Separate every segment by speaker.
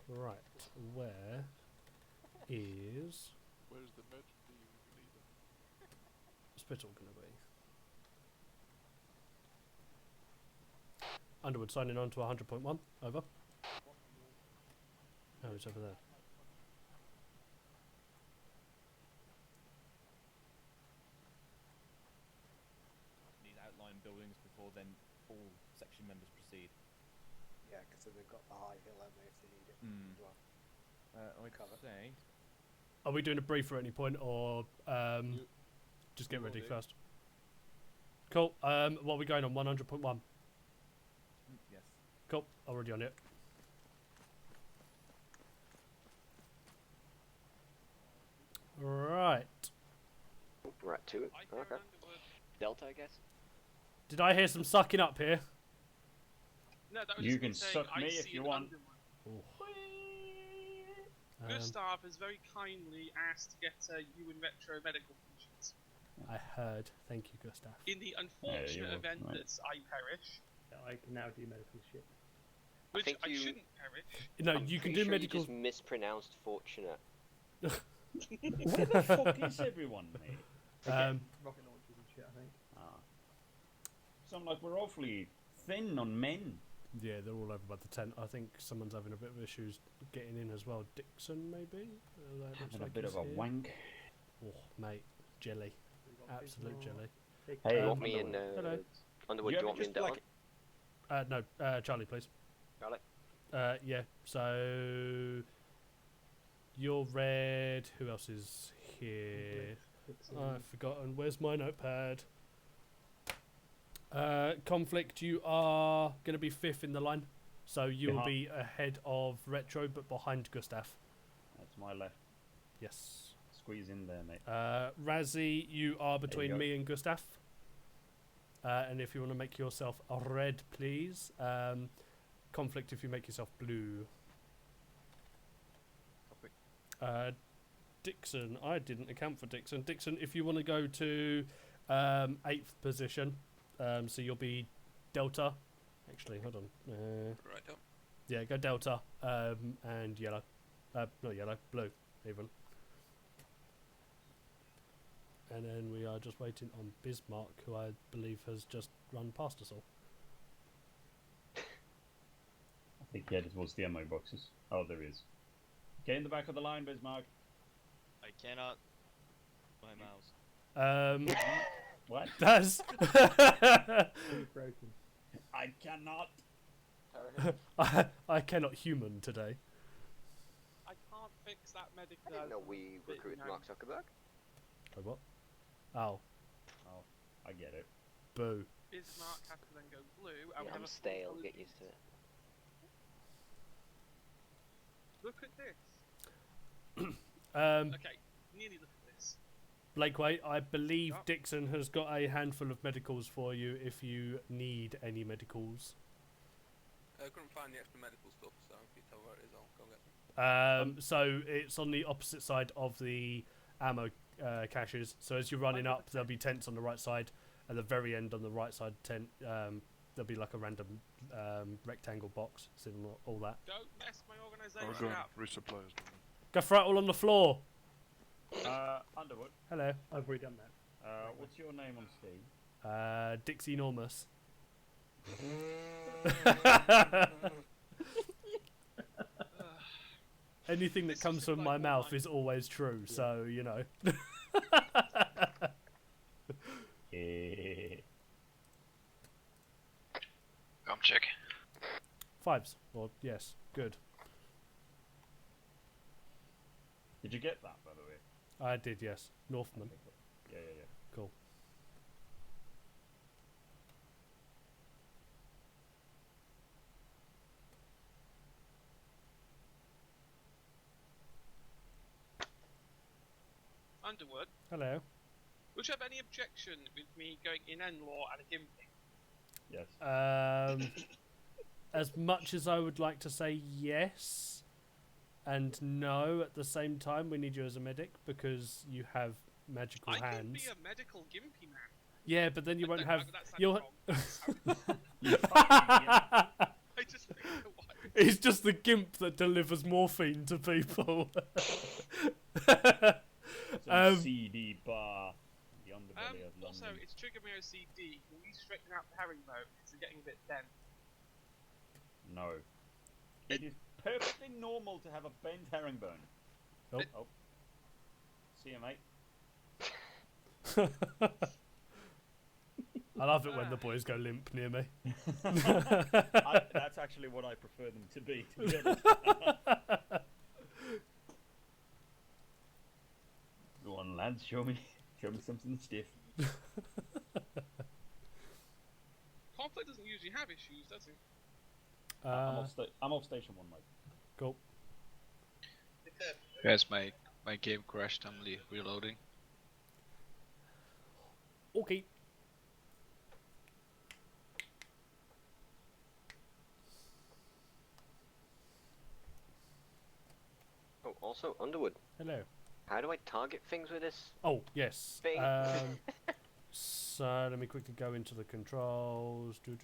Speaker 1: Right, where is
Speaker 2: Where's the med leader?
Speaker 1: hospital going to be? Underwood signing on to 100.1. Over. Oh, it's over there.
Speaker 3: These outline buildings before then all section members proceed.
Speaker 4: Yeah, because they've got the high hill, haven't they, if they need it as well.
Speaker 3: I'd say...
Speaker 1: Are we doing a brief at any point, or just get ready first? Cool. What are we going on? 100.1.
Speaker 3: Yes.
Speaker 1: Cool. Already on it. Right.
Speaker 5: We're at 2. Okay. Delta, I guess.
Speaker 1: Did I hear some sucking up here?
Speaker 6: No, that was
Speaker 7: You
Speaker 6: just
Speaker 7: can
Speaker 6: saying
Speaker 7: suck
Speaker 6: I
Speaker 7: me
Speaker 6: see
Speaker 7: if you
Speaker 6: an
Speaker 7: want.
Speaker 6: Underwood. Gustav has very kindly asked to get you in retro medical pensions.
Speaker 1: I heard. Thank you, Gustav.
Speaker 6: In the unfortunate event
Speaker 7: right.
Speaker 6: that I perish,
Speaker 8: I can now do medical shit.
Speaker 6: which
Speaker 5: think
Speaker 6: I
Speaker 5: you-
Speaker 6: shouldn't perish.
Speaker 1: No,
Speaker 5: I'm
Speaker 1: you can
Speaker 5: pretty
Speaker 1: do
Speaker 5: sure
Speaker 1: medical.
Speaker 5: You just mispronounced fortunate.
Speaker 7: Where the fuck is everyone, mate?
Speaker 8: Rocket launchers and shit, I think.
Speaker 7: So I'm like, we're awfully thin on men.
Speaker 1: Yeah, they're all over by the tent. I think someone's having a bit of issues getting in as well. Dixon, maybe? That looks
Speaker 7: Having
Speaker 1: like
Speaker 7: a bit
Speaker 1: he's
Speaker 7: of a
Speaker 1: here.
Speaker 7: wank.
Speaker 1: Oh, mate. Jelly. Absolute jelly.
Speaker 7: Hey,
Speaker 5: You want me in
Speaker 1: Hello.
Speaker 5: Underwood?
Speaker 7: You
Speaker 5: Do you
Speaker 7: ever
Speaker 5: want me in
Speaker 7: just,
Speaker 5: Delta?
Speaker 7: like-
Speaker 1: No, Charlie, please.
Speaker 5: Charlie?
Speaker 1: Yeah, so... You're red. Who else is here? I've forgotten. Where's my notepad? Conflict, you are going to be 5th in the line. So you will be ahead of Retro, but behind Gustav.
Speaker 7: That's my left.
Speaker 1: Yes.
Speaker 7: Squeeze in there, mate.
Speaker 1: Razzie, you are between
Speaker 7: go.
Speaker 1: me and Gustav. And if you want to make yourself a red, please. Conflict, if you make yourself blue. Dixon, I didn't account for Dixon. Dixon, if you want to go to 8th position, so you'll be Delta. Actually, hold on.
Speaker 2: Right up.
Speaker 1: Yeah, go Delta and yellow. Not yellow, blue, even. And then we are just waiting on Bismarck, who I believe has just run past us all.
Speaker 7: I think he headed towards the ammo boxes. Oh, there he is. Get in the back of the line, Bismarck.
Speaker 9: I cannot. My mouse.
Speaker 7: What?
Speaker 1: That's...
Speaker 8: broken.
Speaker 7: I cannot.
Speaker 1: I cannot human today.
Speaker 6: I can't fix that medical.
Speaker 5: I didn't know we recruited Mark Zuckerberg.
Speaker 1: Oh, what? Oh,
Speaker 7: Oh, I get it.
Speaker 1: boo.
Speaker 6: Bismarck has to then go blue.
Speaker 5: Yeah,
Speaker 6: we have
Speaker 5: I'm
Speaker 6: a
Speaker 5: stale.
Speaker 6: full
Speaker 5: Get used to it.
Speaker 6: Look at this. Okay, nearly look at this.
Speaker 1: Blakeway, I believe
Speaker 6: Yep.
Speaker 1: Dixon has got a handful of medicals for you if you need any medicals.
Speaker 2: I couldn't find the extra medical stuff, so if you tell where it is, I'll go get them.
Speaker 1: So it's on the opposite side of the ammo caches. So as you're running up, there'll be tents on the right side. At the very end on the right side tent, there'll be like a random rectangle box, similar all that.
Speaker 6: Don't mess my
Speaker 2: I'll
Speaker 6: organisation
Speaker 2: go
Speaker 6: up.
Speaker 2: resupplies.
Speaker 1: Go throw it all on the floor.
Speaker 7: Underwood,
Speaker 1: Hello.
Speaker 8: I've already done that.
Speaker 7: what's your name on Steam?
Speaker 1: Dixie Enormous. Anything that
Speaker 6: This
Speaker 1: comes
Speaker 6: is
Speaker 1: from
Speaker 6: like
Speaker 1: my
Speaker 6: one
Speaker 1: mouth
Speaker 6: line.
Speaker 1: is always true, so you know.
Speaker 9: Check.
Speaker 1: 5s. Well, yes, good.
Speaker 7: Did you get that, by the way?
Speaker 1: I did, yes. Northman.
Speaker 7: Yeah.
Speaker 1: Cool.
Speaker 6: Underwood,
Speaker 1: Hello.
Speaker 6: would you have any objection with me going in N-Law and a Gimpy?
Speaker 7: Yes.
Speaker 1: As much as I would like to say yes and no at the same time, we need you as a medic because you have magical
Speaker 6: I
Speaker 1: hands.
Speaker 6: can be a medical Gimpy man.
Speaker 1: Yeah, but then you won't have.
Speaker 6: That sounded
Speaker 1: You'll.
Speaker 6: wrong.
Speaker 7: You fucking idiot.
Speaker 6: I just think,
Speaker 1: He's just the gimp that delivers morphine to people.
Speaker 7: Some CD bar. The underbelly of London.
Speaker 6: Also, it's triggered my OCD. Can we straighten out the herringbone? It's getting a bit bent.
Speaker 7: No. It is perfectly normal to have a bent herringbone. Oh. See you, mate.
Speaker 1: I love it when the boys go limp near me.
Speaker 7: That's actually what I prefer them to be honest. Go on, lads, show me something stiff.
Speaker 6: Conflict doesn't usually have issues, does he?
Speaker 7: I'm off station 1, mate.
Speaker 1: Cool.
Speaker 9: Yes, my game crashed. I'm reloading.
Speaker 1: Okay.
Speaker 5: Oh, also, Underwood.
Speaker 1: Hello.
Speaker 5: How do I target things with this
Speaker 1: Oh, yes.
Speaker 5: thing?
Speaker 1: So let me quickly go into the controls. It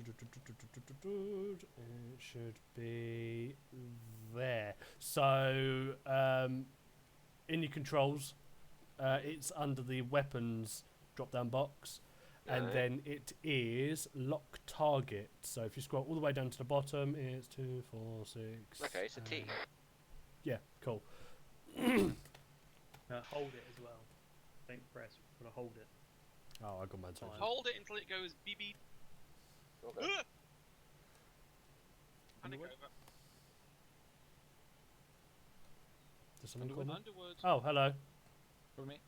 Speaker 1: should be there. So in your controls, it's under the weapons drop-down box, and then it is lock target. So if you scroll all the way down to the bottom, it's 2, 4, 6.
Speaker 5: Okay, it's a T.
Speaker 1: Yeah, cool.
Speaker 8: Hold it as well. Don't press. You've got to hold it.
Speaker 1: Oh, I got my time.
Speaker 6: Hold it until it goes beep beep.
Speaker 5: Okay.
Speaker 6: Panic over.
Speaker 1: Does something call me?
Speaker 6: Underwood.
Speaker 1: Oh, hello.
Speaker 3: For me.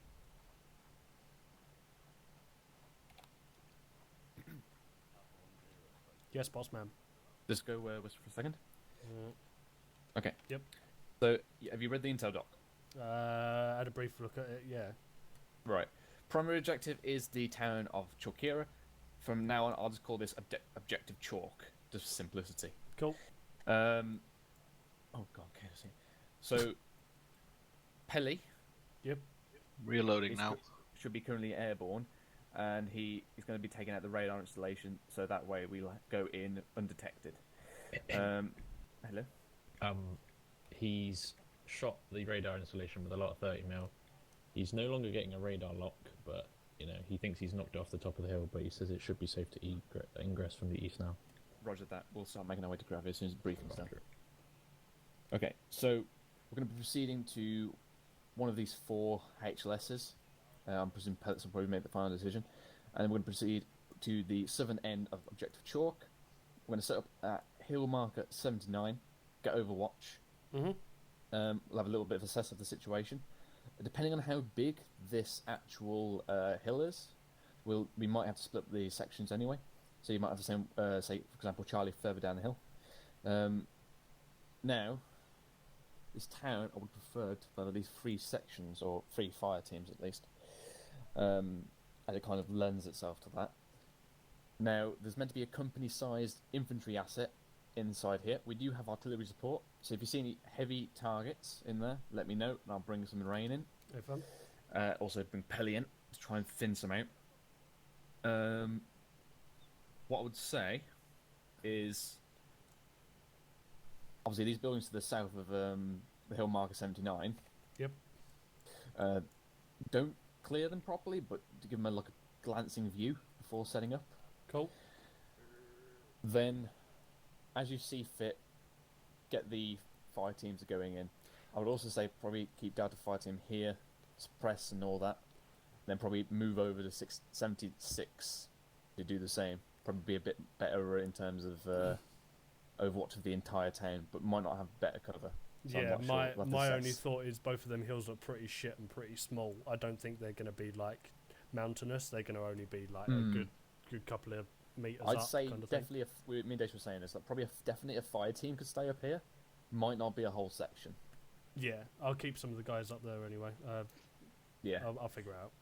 Speaker 1: Yes, boss man.
Speaker 3: Just go where was for a second. Okay.
Speaker 1: Yep.
Speaker 3: So, have you read the intel doc?
Speaker 1: I had a brief look at it, yeah.
Speaker 3: Right. Primary objective is the town of Chalkira. From now on, I'll just call this Objective Chalk, just for simplicity.
Speaker 1: Cool.
Speaker 3: Oh god, okay, I see. So, Pelly.
Speaker 1: Yep.
Speaker 9: Reloading now.
Speaker 3: Should be currently airborne, and he is going to be taking out the radar installation, so that way we'll go in undetected. Hello?
Speaker 10: He's shot the radar installation with a lot of 30mm. He's no longer getting a radar lock, but he thinks he's knocked it off the top of the hill, but he says it should be safe to ingress from the east now.
Speaker 3: Roger that. We'll start making our way to Gravity as soon as the briefing's done. Okay, so we're going to be proceeding to one of these 4 HLSs. I'm presuming Pellets will probably make the final decision. And then we're going to proceed to the southern end of Objective Chalk. We're going to set up at hill marker 79, get Overwatch. We'll have a little bit of assess of the situation. Depending on how big this actual hill is, we might have to split the sections anyway. So you might have the same, say, for example, Charlie further down the hill. Now, this town, I would prefer to have at least 3 sections, or 3 fire teams at least, as it kind of lends itself to that. Now, there's meant to be a company-sized infantry asset inside here. We do have artillery support, so if you see any heavy targets in there, let me know, and I'll bring some rain in.
Speaker 1: No fun.
Speaker 3: Also bring Pelly in to try and thin some out. What I would say is, obviously these buildings to the south of the hill marker 79.
Speaker 1: Yep.
Speaker 3: Don't clear them properly, but to give them a glancing view before setting up.
Speaker 1: Cool.
Speaker 3: Then, as you see fit, get the fire teams going in. I would also say probably keep Delta Fire Team here, suppress and all that. Then probably move over to 76 to do the same. Probably be a bit better in terms of Overwatch of the entire town, but might not have better cover. So
Speaker 1: yeah, my only
Speaker 3: assess.
Speaker 1: thought is both of them hills are pretty shit and pretty small. I don't think they're going to be mountainous. They're going to only be a good couple of meters
Speaker 3: I'd
Speaker 1: up.
Speaker 3: say
Speaker 1: kind of
Speaker 3: definitely. Me and Dash were saying this. Probably definitely a fire team could stay up here. Might not be a whole section.
Speaker 1: Yeah, I'll keep some of the guys up there anyway.
Speaker 3: Yeah,
Speaker 1: I'll figure it out.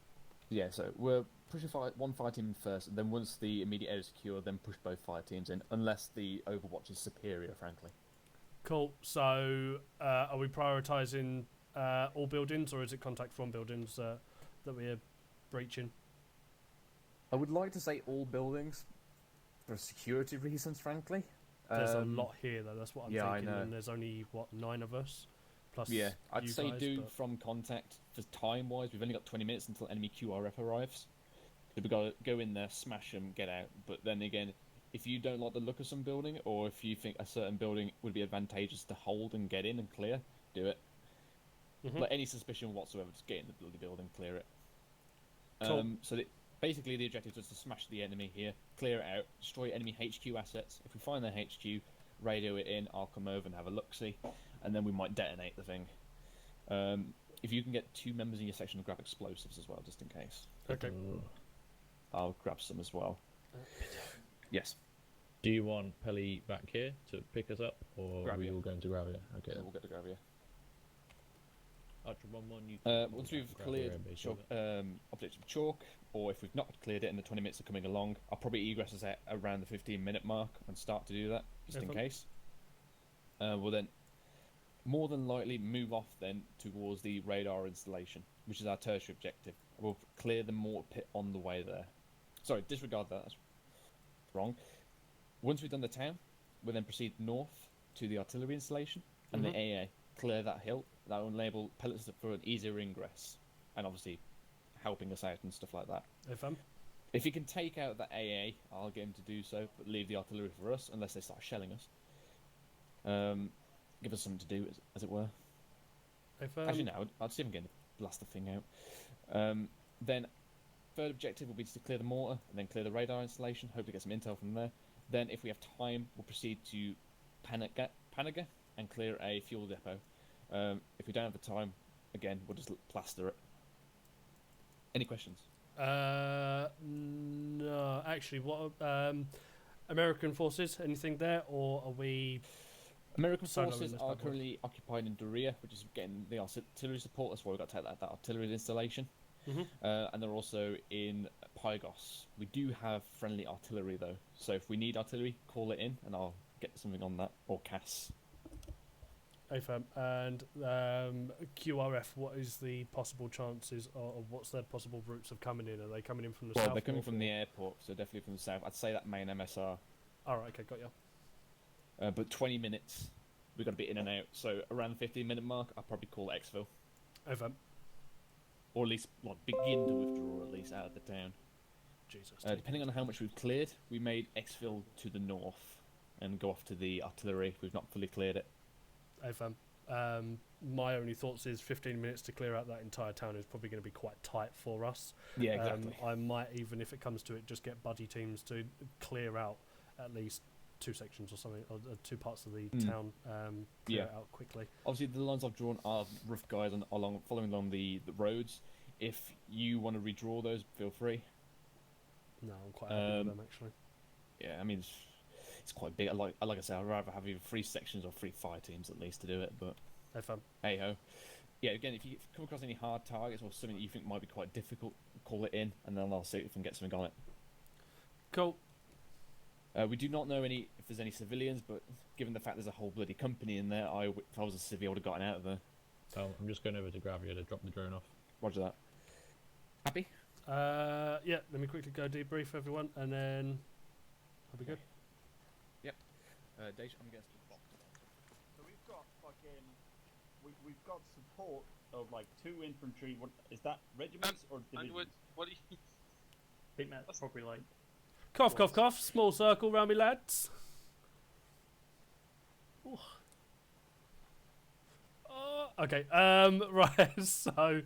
Speaker 3: Yeah, so we're pushing one fire team in first, and then once the immediate area is secure, then push both fire teams in, unless the Overwatch is superior, frankly.
Speaker 1: Cool. So, are we prioritising all buildings, or is it contact from buildings that we're breaching?
Speaker 3: I would like to say all buildings, for security reasons, frankly.
Speaker 1: there's a lot here though. That's what I'm
Speaker 3: yeah, I
Speaker 1: thinking.
Speaker 3: know.
Speaker 1: And there's only what 9 of us, plus
Speaker 3: Yeah, I'd
Speaker 1: you
Speaker 3: say
Speaker 1: guys,
Speaker 3: do
Speaker 1: but-
Speaker 3: from contact for time-wise. We've only got 20 minutes until enemy QRF arrives. So we've got to go in there, smash them, get out. But then again, if you don't like the look of some building, or if you think a certain building would be advantageous to hold and get in and clear, do it. Like any suspicion whatsoever, just get in the bloody building, clear it.
Speaker 1: Cool.
Speaker 3: So basically the objective is to smash the enemy here, clear it out, destroy enemy HQ assets. If we find their HQ, radio it in, I'll come over and have a look-see, and then we might detonate the thing. If you can get 2 members in your section, grab explosives as well, just in case.
Speaker 1: Okay.
Speaker 3: I'll grab some as well. Yes.
Speaker 10: Do you want Pelly back here to pick us up, or are we
Speaker 3: Gravia.
Speaker 10: all going to Gravia? Okay.
Speaker 3: Yeah, we'll get the Gravia.
Speaker 10: Archer 1-1, you
Speaker 3: Once we've
Speaker 10: Gravia
Speaker 3: cleared
Speaker 10: and base
Speaker 3: chalk,
Speaker 10: over.
Speaker 3: objects of chalk, or if we've not cleared it and the 20 minutes are coming along, I'll probably egress us out around the 15-minute mark and start to do that, just in case. We'll then more than likely move off then towards the radar installation, which is our tertiary objective. We'll clear the mortar pit on the way there. Sorry, disregard that. That's wrong. Once we've done the town, we'll then proceed north to the artillery installation and the AA. Clear that hill. That will enable pellets for an easier ingress, and obviously helping us out and stuff like that. If you can take out the AA, I'll get him to do so, but leave the artillery for us unless they start shelling us. Give us something to do, as it were. Actually, no, I'd see if I can blast the thing out. Then, third objective will be to clear the mortar, and then clear the radar installation, hope to get some intel from there. Then, if we have time, we'll proceed to Panaga and clear a fuel depot. If we don't have the time, again, we'll just plaster it. Any questions?
Speaker 1: No, actually, what American forces? Anything there, or are we?
Speaker 3: American
Speaker 1: soloing
Speaker 3: forces
Speaker 1: this
Speaker 3: are
Speaker 1: bad boy?
Speaker 3: currently occupied in Doria, which is getting the artillery support. That's why we've got to take that artillery installation. And they're also in Pygos. We do have friendly artillery though, so if we need artillery, call it in, and I'll get something on that, or CAS.
Speaker 1: AFAM and QRF. What is the possible chances, or what's their possible routes of coming in? Are they coming in from the south?
Speaker 3: Well, they're coming
Speaker 1: north,
Speaker 3: from
Speaker 1: or-
Speaker 3: the airport, so definitely from the south. I'd say that main MSR.
Speaker 1: All right, okay, got you.
Speaker 3: But 20 minutes, we've got to be in and out. So around the 15-minute mark, I'll probably call Exfil.
Speaker 1: AFAM.
Speaker 3: Or at least begin to withdraw at least out of the town.
Speaker 1: Jesus.
Speaker 3: Depending on how much we've cleared, we made Exfil to the north and go off to the artillery if we've not fully cleared it.
Speaker 1: AFAM. My only thoughts is 15 minutes to clear out that entire town is probably going to be quite tight for us.
Speaker 3: Yeah, exactly.
Speaker 1: I might, even if it comes to it, just get buddy teams to clear out at least 2 sections or something, or 2 parts of the town. Clear it out quickly.
Speaker 3: Obviously, the lines I've drawn are rough guides following along the roads. If you want to redraw those, feel free.
Speaker 1: No, I'm quite happy with them actually.
Speaker 3: Yeah, I mean, it's quite big. Like I say, I'd rather have either 3 sections or 3 fire teams at least to do it. But hey ho. Yeah, again, if you come across any hard targets or something that you think might be quite difficult, call it in, and then I'll see if we can get something on it.
Speaker 1: Cool.
Speaker 3: We do not know if there's any civilians, but given the fact there's a whole bloody company in there, if I was a civvy, I would have gotten out of there.
Speaker 10: So I'm just going over to Gravia to drop the drone off.
Speaker 3: Roger that. Happy?
Speaker 1: Yeah, let me quickly go debrief everyone, and then I'll be good.
Speaker 3: Yep. Dej, I'm against the box.
Speaker 7: So we've got fucking, we've got support of like 2 infantry. What is that? Regiments or divisions?
Speaker 6: What do you?
Speaker 8: I think that's probably like.
Speaker 1: Cough, cough, cough. Small circle round me, lads. Ooh. Okay. Right. So,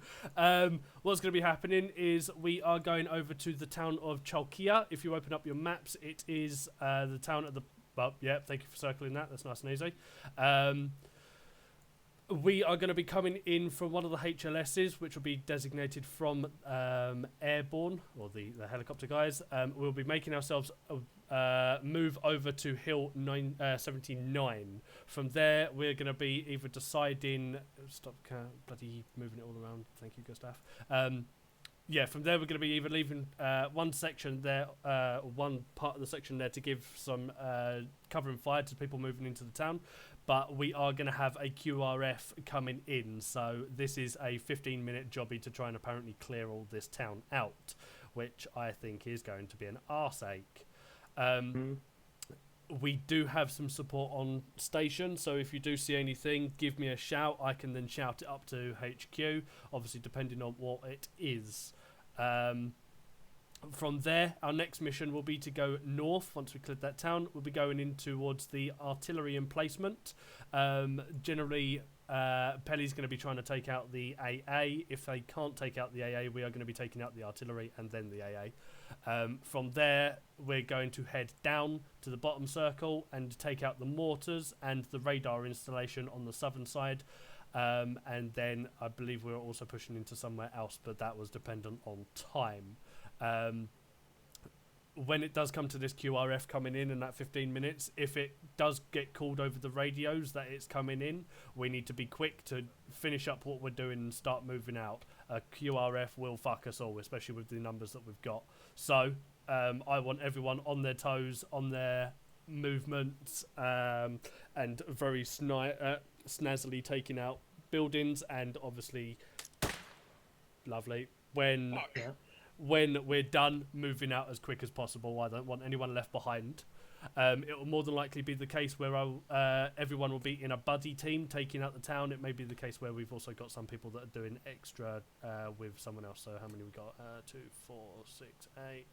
Speaker 1: what's going to be happening is we are going over to the town of Chalkia. If you open up your maps, it is the town at the. Well, yeah. Thank you for circling that. That's nice and easy. We are going to be coming in from one of the HLSs, which will be designated from Airborne, or the helicopter guys. We'll be making ourselves move over to Hill 79. From there, we're going to be either deciding... Stop bloody moving it all around. Thank you, Gustav. Yeah, from there, we're going to be either leaving one section there, or one part of the section there to give some cover and fire to people moving into the town. But we are going to have a QRF coming in, so this is a 15-minute jobby to try and apparently clear all this town out, which I think is going to be an arse ache. we do have some support on station, so if you do see anything, give me a shout. I can then shout it up to HQ, obviously depending on what it is. From there, our next mission will be to go north. Once we cleared that town, we'll be going in towards the artillery emplacement. Generally, Pelly's going to be trying to take out the AA. If they can't take out the AA, we are going to be taking out the artillery and then the AA. From there, we're going to head down to the bottom circle and take out the mortars and the radar installation on the southern side. And then I believe we're also pushing into somewhere else, but that was dependent on time. When it does come to this QRF coming in that 15 minutes, if it does get called over the radios that it's coming in, we need to be quick to finish up what we're doing and start moving out. A QRF will fuck us all, especially with the numbers that we've got. So I want everyone on their toes, on their movements, and very snazzily taking out buildings, and obviously lovely when we're done, moving out as quick as possible. I don't want anyone left behind. It will more than likely be the case where everyone will be in a buddy team taking out the town. It may be the case where we've also got some people that are doing extra with someone else. So how many we got? 2, 4, 6, 8,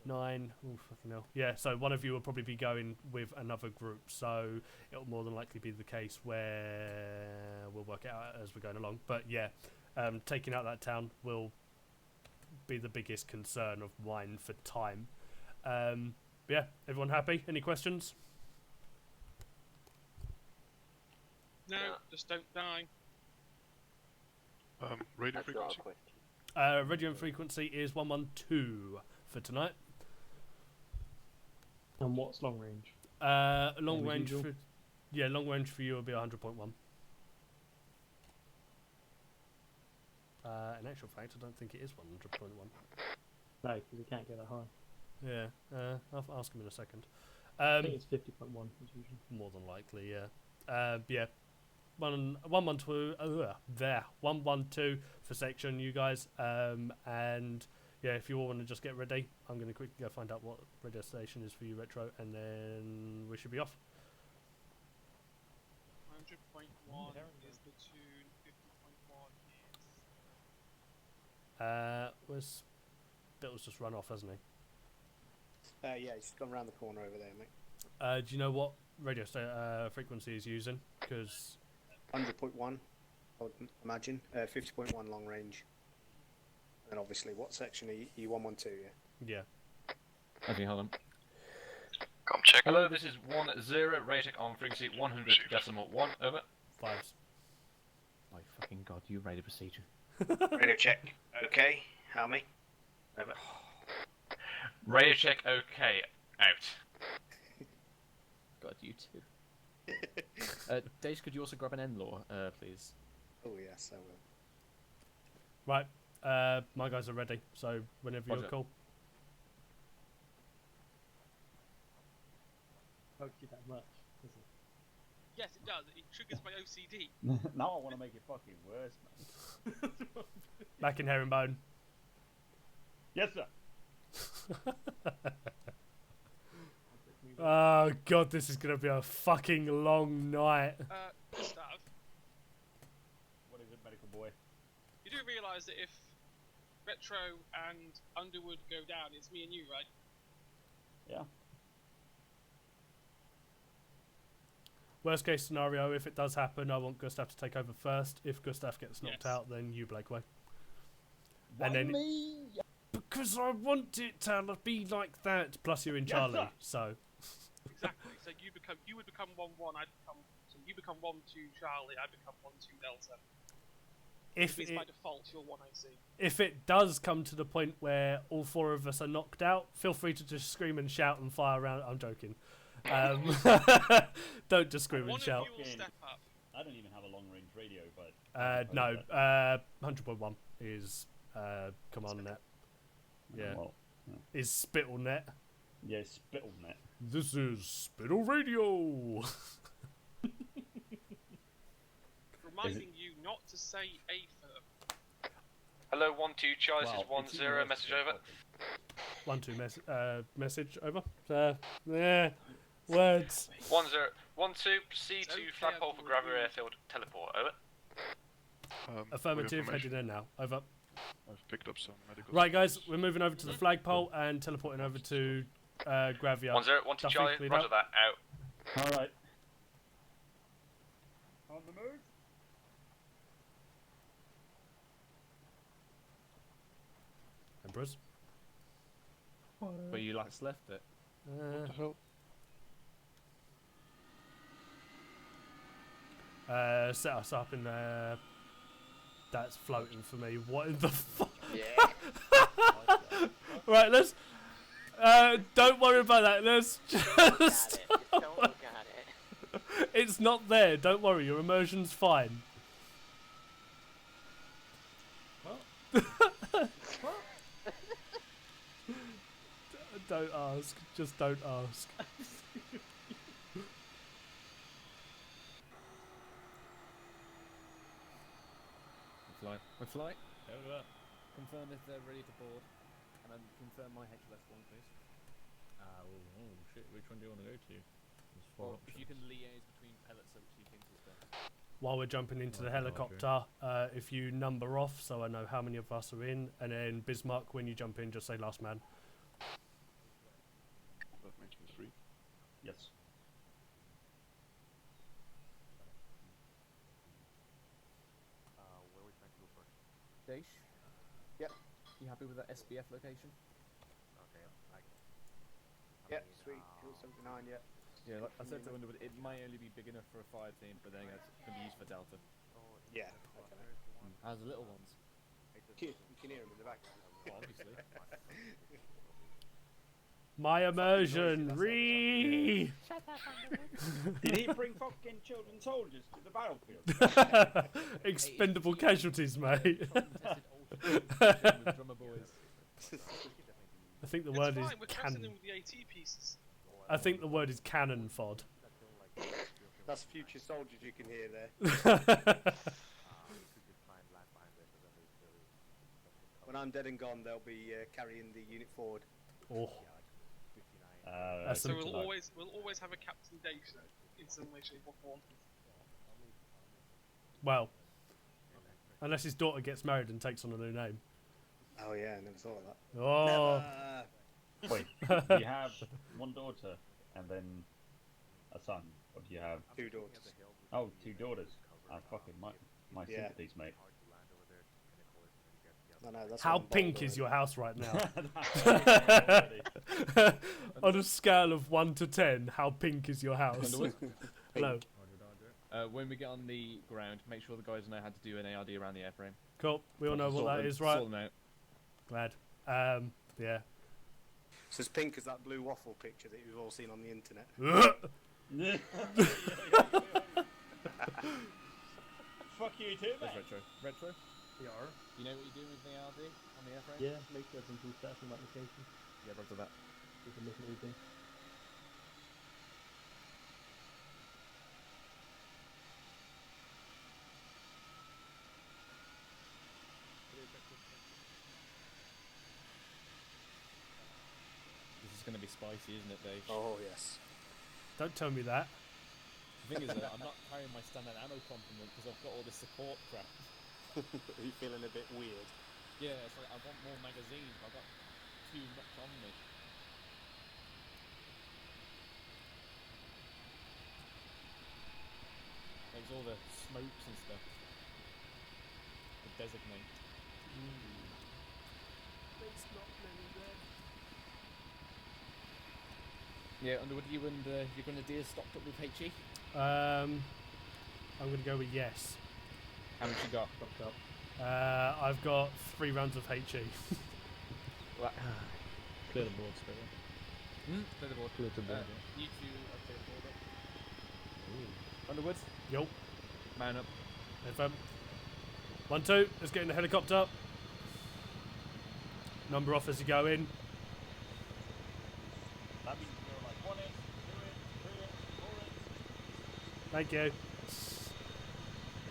Speaker 1: 9. Oh, fucking hell. Yeah, so one of you will probably be going with another group. So it'll more than likely be the case where we'll work it out as we're going along. But yeah, taking out that town will be the biggest concern of mine for time. Yeah, everyone happy? Any questions?
Speaker 6: No, just don't die.
Speaker 5: Radio frequency.
Speaker 1: Radio frequency is 112 for tonight.
Speaker 8: And what's long range?
Speaker 1: Long range for long range for you will be 100.1. In actual fact, I don't think it is 100.1.
Speaker 8: No, because you can't get that high.
Speaker 1: Yeah, I'll ask him in a second.
Speaker 8: I think it's 50.1 as usual.
Speaker 1: More than likely, yeah. Yeah. 112 for section, you guys. And yeah, if you all want to just get ready, I'm going to quickly go find out what radio station is for you, Retro, and then we should be off.
Speaker 6: 100.1 is the tune, 50.1 is...
Speaker 1: Where's... Bittle's just run off, hasn't he?
Speaker 4: Yeah, he's gone round the corner over there, mate.
Speaker 1: Do you know what radio frequency he's using? Because
Speaker 4: 100.1, I would imagine. 50.1 long range. And obviously, what section are you 112, yeah?
Speaker 1: Yeah.
Speaker 3: Okay, hold on.
Speaker 11: Com check. Hello, this is 10, rating on frequency 100.1, over.
Speaker 1: 5s.
Speaker 3: My fucking god, you radio procedure.
Speaker 11: Radio check. Okay, how many? Over. Radio check, okay, out.
Speaker 3: God, you too. Dave, could you also grab an N-law, please?
Speaker 4: Oh, yes, I will.
Speaker 1: Right. My guys are ready, so whenever you're cool.
Speaker 8: Poked you that much, does it?
Speaker 6: Yes, it does. It triggers my OCD.
Speaker 7: Now I want to make it fucking worse, man.
Speaker 1: Back in herringbone.
Speaker 7: Yes, sir.
Speaker 1: Oh god, this is gonna be a fucking long night.
Speaker 6: Gustav.
Speaker 7: What is it, medical boy?
Speaker 6: You do realise that if Retro and Underwood go down, it's me and you, right?
Speaker 7: Yeah.
Speaker 1: Worst case scenario, if it does happen, I want Gustav to take over first. If Gustav gets knocked out, then you, Blakeway.
Speaker 7: Why
Speaker 1: And then
Speaker 7: me?
Speaker 1: because I want it to be like that. Plus, you're in Charlie,
Speaker 7: sir.
Speaker 1: so.
Speaker 6: Exactly. So you would become 1-1. So you become 1-2 Charlie. I become 1-2 Delta.
Speaker 1: If
Speaker 6: it's
Speaker 1: it,
Speaker 6: by default you're 1 AC.
Speaker 1: if it does come to the point where all 4 of us are knocked out, feel free to just scream and shout and fire around. I'm joking. Don't just scream and shout.
Speaker 6: One of you will step up.
Speaker 7: I don't even have a long-range radio, but...
Speaker 1: No, 100.1 is command net. Yeah.
Speaker 7: Well, yeah.
Speaker 1: Is Spittle net.
Speaker 7: Yeah, Spittle net.
Speaker 1: This is Spittle Radio.
Speaker 6: Reminding you not to say A firm.
Speaker 11: Hello, 12, Charlie, this is 10, message over.
Speaker 1: 1-2 message over. Yeah. Words.
Speaker 11: 1012, proceed to flagpole for Gravity Airfield teleport. Over.
Speaker 1: Affirmative, heading in now. Over.
Speaker 12: I've picked up some medical.
Speaker 1: Right, guys, we're moving over to the flagpole and teleporting over to Gravia.
Speaker 11: 1012 Charlie,
Speaker 1: clean
Speaker 11: roger
Speaker 1: up.
Speaker 11: that, out.
Speaker 7: Alright. On the move.
Speaker 1: Emperors.
Speaker 3: Where you last left it.
Speaker 12: What the hell?
Speaker 1: Set us up in there. That's floating for me. What in the fuck?
Speaker 5: Yeah.
Speaker 1: Right, let's. Don't worry about that. Let's just.
Speaker 5: Just don't look at it.
Speaker 1: It's not there. Don't worry. Your immersion's fine. Don't ask. Just don't ask.
Speaker 3: My flight.
Speaker 10: Over.
Speaker 3: Confirm if they're ready to board, and then confirm my HLS one, please.
Speaker 10: Oh shit, which one do you want to go to? There's four
Speaker 3: If you
Speaker 10: options.
Speaker 3: can liaise between pellets, so which you think is best.
Speaker 1: While we're jumping into the helicopter, if you number off, so I know how many of us are in, and then Bismarck, when you jump in, just say last man.
Speaker 12: That makes me 3.
Speaker 7: Yes.
Speaker 5: Where are we trying to go first?
Speaker 3: Daesh? Yep. You happy with that SBF location?
Speaker 5: Okay,
Speaker 4: Yep, sweet. Fuel 79, yep.
Speaker 3: Yeah, like I said to Underwood, it might only be big enough for a fire team, but then it can be used for Delta.
Speaker 4: Yeah, okay.
Speaker 3: How's the little ones?
Speaker 4: You can hear him in the back.
Speaker 3: Well, obviously.
Speaker 1: My immersion. Re.
Speaker 7: Did he bring fucking children soldiers to the battlefield?
Speaker 1: Expendable casualties, mate.
Speaker 3: Drummer boys.
Speaker 1: I think the
Speaker 6: It's
Speaker 1: word
Speaker 6: fine,
Speaker 1: is
Speaker 6: we're trusting
Speaker 1: cannon.
Speaker 6: him with the AT pieces.
Speaker 1: I think the word is cannon fod.
Speaker 4: That's future soldiers you can hear there. When I'm dead and gone, they'll be carrying the unit forward.
Speaker 1: Oh. That's
Speaker 6: So
Speaker 1: some-
Speaker 6: we'll always have a Captain Dave in some way, shape, or form.
Speaker 1: Well, unless his daughter gets married and takes on a new name.
Speaker 4: Oh yeah, I never thought of that.
Speaker 1: Oh.
Speaker 7: Wait, do you have one daughter and then a son, or do you have
Speaker 4: 2 daughters.
Speaker 7: Oh, 2 daughters? Ah, fucking my
Speaker 4: Yeah.
Speaker 7: sympathies, mate.
Speaker 4: No, that's
Speaker 1: How
Speaker 4: what I'm
Speaker 1: pink
Speaker 4: bold
Speaker 1: is your house right now?
Speaker 7: Already.
Speaker 1: On a scale of 1 to 10, how pink is your house? Hello.
Speaker 3: When we get on the ground, make sure the guys know how to do an ARD around the airframe.
Speaker 1: Cool. We all know what
Speaker 3: Sort
Speaker 1: that
Speaker 3: them-
Speaker 1: is, right?
Speaker 3: Sort them out.
Speaker 1: Glad. Yeah.
Speaker 4: It's as pink as that blue waffle picture that you've all seen on the internet.
Speaker 7: Fuck you too,
Speaker 3: That's
Speaker 7: mate.
Speaker 3: retro. Retro?
Speaker 8: Yeah.
Speaker 3: You know what you're doing with the ARD on the airframe?
Speaker 8: Yeah, make sure everything's all set from that location.
Speaker 3: Yeah, roger that.
Speaker 8: We can look at everything.
Speaker 3: This is going to be spicy, isn't it, Dave?
Speaker 4: Oh yes.
Speaker 1: Don't tell me that.
Speaker 3: The thing is that I'm not carrying my standard ammo complement because I've got all this support crap.
Speaker 4: Are you feeling a bit weird?
Speaker 3: Yeah, it's like I want more magazines, but I've got too much on me. There's all the smokes and stuff to designate. Yeah, Underwood, you and your grenadiers stocked up with HE?
Speaker 1: I'm going to go with yes.
Speaker 3: How much you got?
Speaker 8: Stocked up.
Speaker 1: I've got 3 rounds of HE.
Speaker 10: Clear the board straight away.
Speaker 3: Clear the board.
Speaker 10: Clear the board.
Speaker 3: You two are clear the board up. Underwood,
Speaker 1: Yo.
Speaker 3: man up.
Speaker 1: FM. 1, 2. Let's get in the helicopter. Number off as you go in.
Speaker 7: That means you go like 1 inch, 2 inch, 3 inch, 4 inch.
Speaker 1: Thank you.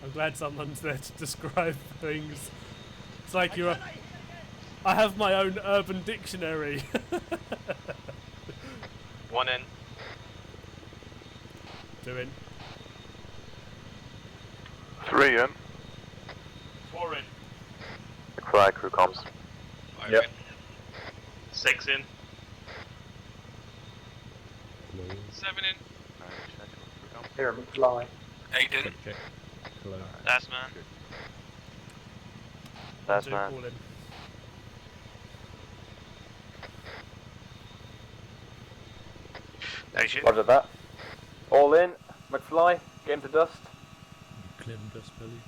Speaker 1: I'm glad someone's there to describe things. It's like you're. I have my own urban dictionary.
Speaker 11: 1 in.
Speaker 1: 2 in.
Speaker 12: 3 in.
Speaker 11: 4 in.
Speaker 5: McFly, crew comms.
Speaker 11: 5
Speaker 5: Yep.
Speaker 11: in.
Speaker 6: 6 in.
Speaker 2: 7 in.
Speaker 5: Here, McFly.
Speaker 2: 8 in.
Speaker 10: Check, check. Hello.
Speaker 6: That's man.
Speaker 5: That's
Speaker 1: 2,
Speaker 5: man.
Speaker 1: all in.
Speaker 6: Nation.
Speaker 5: Roger that. All in. McFly, game to dust.
Speaker 10: Clem dust belly.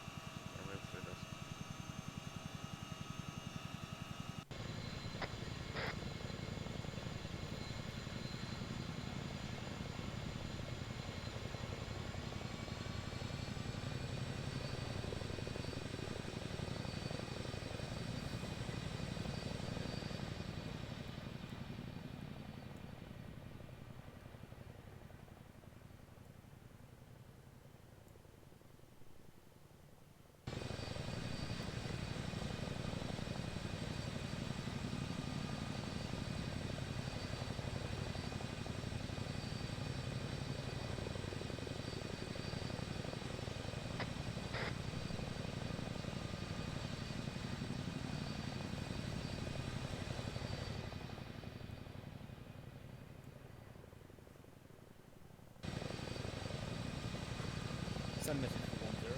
Speaker 3: Send message for 1-0,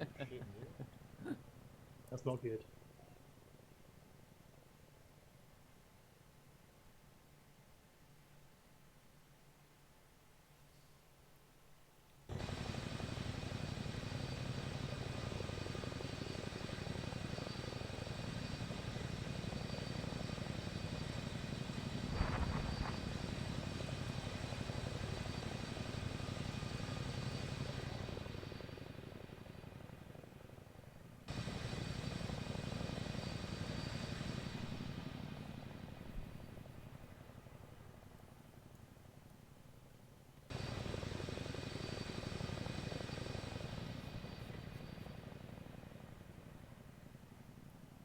Speaker 3: over.
Speaker 8: That's not good.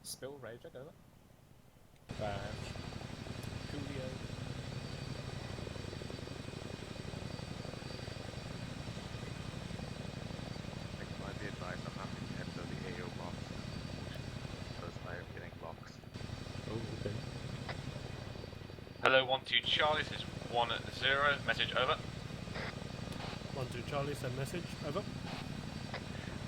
Speaker 3: Spill, Rager, over.
Speaker 10: Coolio.
Speaker 12: Might be advised I'm having to enter the AO box because I am getting blocks.
Speaker 10: Oh, okay.
Speaker 11: Hello, 1-2 Charlie, this is 1-0, message over.
Speaker 1: 1-2 Charlie, send message, over.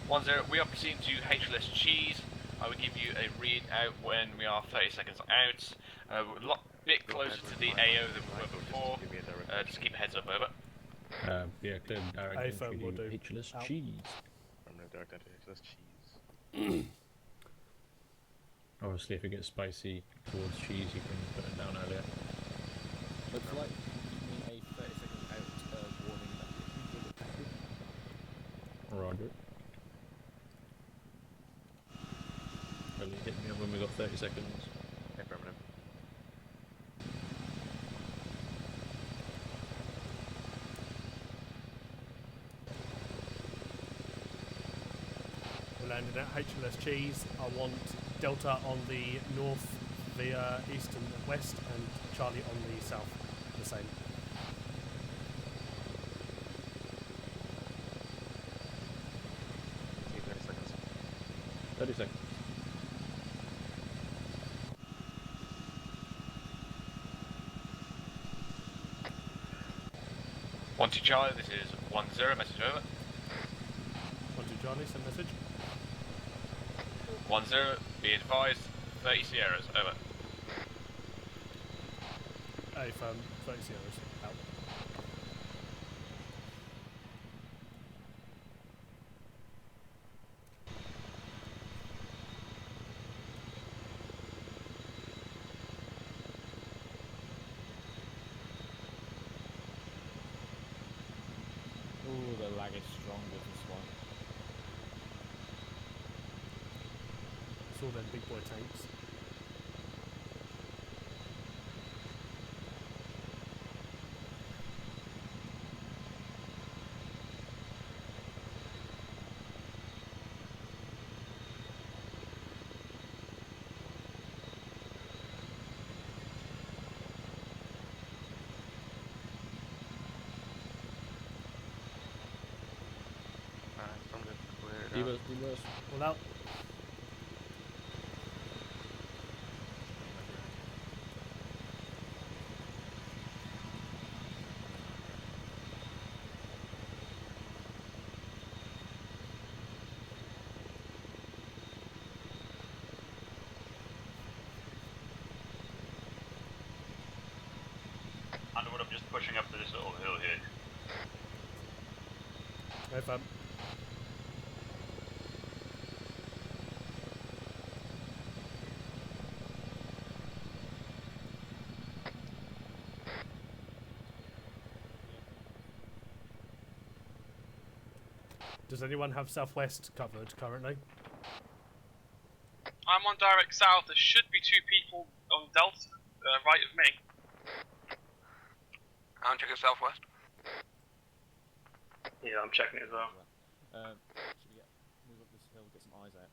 Speaker 11: 1-0, we are proceeding to HLS Cheese. I will give you a read out when we are 30 seconds out. We're a bit closer to the AO than we were before. Just keep a heads up, over.
Speaker 10: Yeah, clear direct
Speaker 1: A-firm
Speaker 10: entry
Speaker 1: will
Speaker 10: to
Speaker 1: do.
Speaker 10: HLS
Speaker 1: Out.
Speaker 10: cheese.
Speaker 12: Permanent direct entry HLS cheese.
Speaker 10: Obviously, if it gets spicy towards cheese, you can put it down earlier.
Speaker 3: Looks like give me a 30 second out warning that the will attack you.
Speaker 10: Roger. Only hit me up when we got 30 seconds.
Speaker 12: Affirmative.
Speaker 1: We're landing at HLS Cheese. I want Delta on the north via east and west, and Charlie on the south, the same.
Speaker 12: Take 30 seconds.
Speaker 10: 30 seconds.
Speaker 11: One to Charlie, this is 1-0, message over.
Speaker 1: 1-2 Charlie, send message.
Speaker 11: 1-0, be advised, 30 Sierras, over.
Speaker 1: A-firm, 30 Sierras, out.
Speaker 3: Ooh, the lag is strong with this one.
Speaker 1: It's all them big boy tanks.
Speaker 10: Divas, divas.
Speaker 1: All out.
Speaker 7: Underwood, I'm just pushing up to this little hill here.
Speaker 1: No fun. Does anyone have southwest covered currently?
Speaker 6: I'm on direct south. There should be 2 people on Delta, right of me.
Speaker 2: I'm checking southwest.
Speaker 8: Yeah, I'm checking it as well.
Speaker 3: Should we move up this hill, get some eyes out?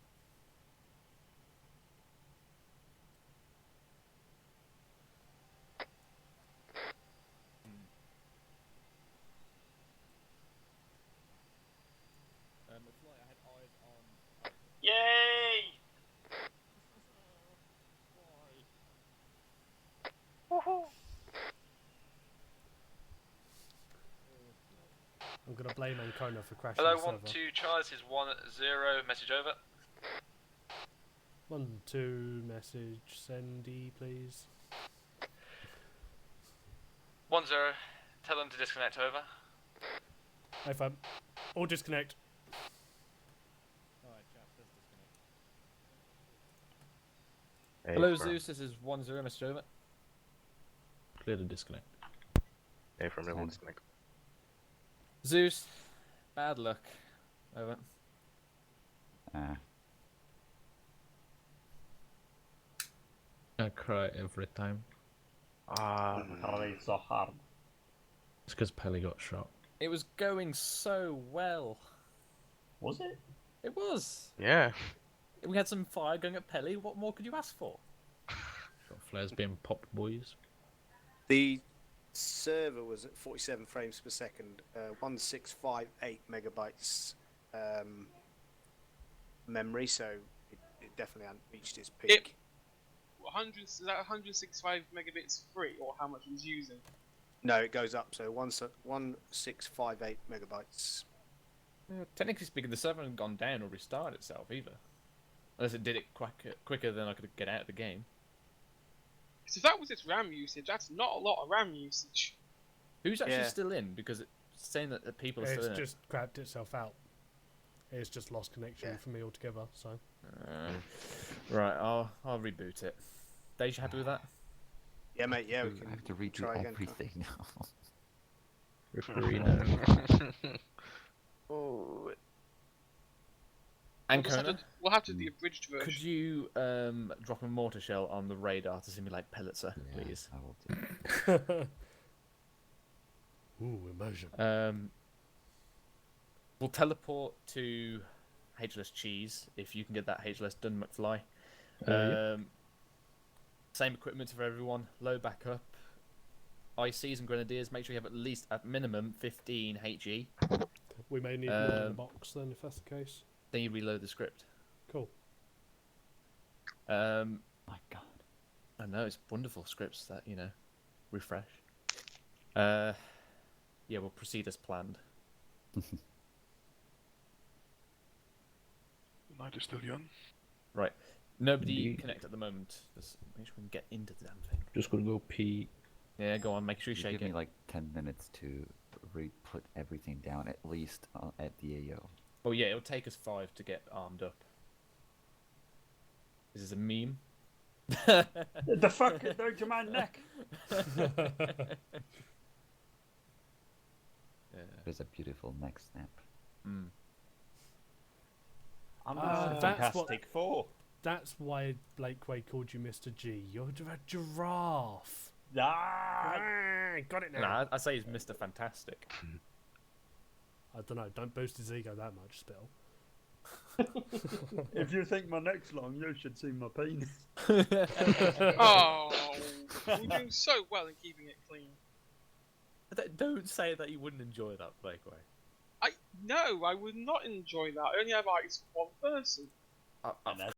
Speaker 3: The flight, I had eyes on.
Speaker 7: Yay!
Speaker 3: Why?
Speaker 1: I'm gonna blame Ancona for crashing
Speaker 11: Hello,
Speaker 1: the server.
Speaker 11: 1-2 Charlie, this is 1-0, message over.
Speaker 1: 1-2 message sendy, please.
Speaker 11: 1-0, tell them to disconnect, over.
Speaker 1: Hey fam. All disconnect.
Speaker 3: Alright, chaps, let's disconnect. Hello, Zeus, this is 1-0, message over.
Speaker 10: Clear to disconnect.
Speaker 12: A from everyone disconnect.
Speaker 3: Zeus, bad luck. Over.
Speaker 10: I cry every time.
Speaker 7: Charlie, so hard.
Speaker 10: It's because Pelly got shot.
Speaker 3: It was going so well.
Speaker 7: Was it?
Speaker 3: It was.
Speaker 12: Yeah.
Speaker 3: We had some fire going at Pelly. What more could you ask for?
Speaker 10: Got flares being popped, boys.
Speaker 4: The server was at 47 frames per second, 1658 megabytes memory, so it definitely hadn't reached its peak.
Speaker 6: 100, is that 165 megabits free, or how much it was using?
Speaker 4: No, it goes up, so 1658 megabytes.
Speaker 3: Technically speaking, the server hasn't gone down or restarted itself either. Unless it did it quicker than I could get out of the game.
Speaker 6: So if that was its RAM usage, that's not a lot of RAM usage.
Speaker 3: Who's actually still in? Because it's saying that the people are still in.
Speaker 1: It's just crapped itself out. It's just lost connection for me altogether, so...
Speaker 3: Right, I'll reboot it. Dave, you happy with that?
Speaker 4: Yeah, mate, yeah, we can
Speaker 13: have to redo
Speaker 4: try again.
Speaker 13: everything now.
Speaker 10: Referee now.
Speaker 3: Oh.
Speaker 6: We'll have to do the abridged version.
Speaker 3: Could you drop a mortar shell on the radar to simulate Pellitzer, please?
Speaker 13: I will do.
Speaker 1: Ooh, immersion.
Speaker 3: We'll teleport to HLS Cheese if you can get that HLS done, McFly. Same equipment for everyone. Load back up. ICs and Grenadiers. Make sure you have at least, at minimum, 15 HE.
Speaker 1: We may need more in the box then, if that's the case.
Speaker 3: Then you reload the script.
Speaker 1: Cool.
Speaker 3: My
Speaker 13: God.
Speaker 3: I know, it's wonderful scripts that, refresh. Yeah, we'll proceed as planned.
Speaker 12: Night is still young.
Speaker 3: Right. Nobody connect at the moment. Just make sure we can get into the damn thing.
Speaker 10: Just gonna go pee.
Speaker 3: Yeah, go on, make sure you shake
Speaker 13: Give
Speaker 3: it.
Speaker 13: me like 10 minutes to put everything down, at least at the AO.
Speaker 3: Oh yeah, it'll take us 5 to get armed up. Is this a meme?
Speaker 7: The fuck is down to my neck?
Speaker 13: There's a beautiful neck snap.
Speaker 7: I'm
Speaker 1: That's
Speaker 7: Fantastic Four.
Speaker 1: That's why Blake Way called you Mr. G. You're a giraffe. Got it now.
Speaker 3: Nah, I say he's Mr. Fantastic.
Speaker 1: I don't know. Don't boost his ego that much, Spill.
Speaker 7: If you think my neck's long, you should see my penis.
Speaker 6: Oh, you're doing so well in keeping it clean.
Speaker 3: Don't say that you wouldn't enjoy that, Blake Way.
Speaker 6: No, I would not enjoy that. I only have eyes for one person.
Speaker 11: Of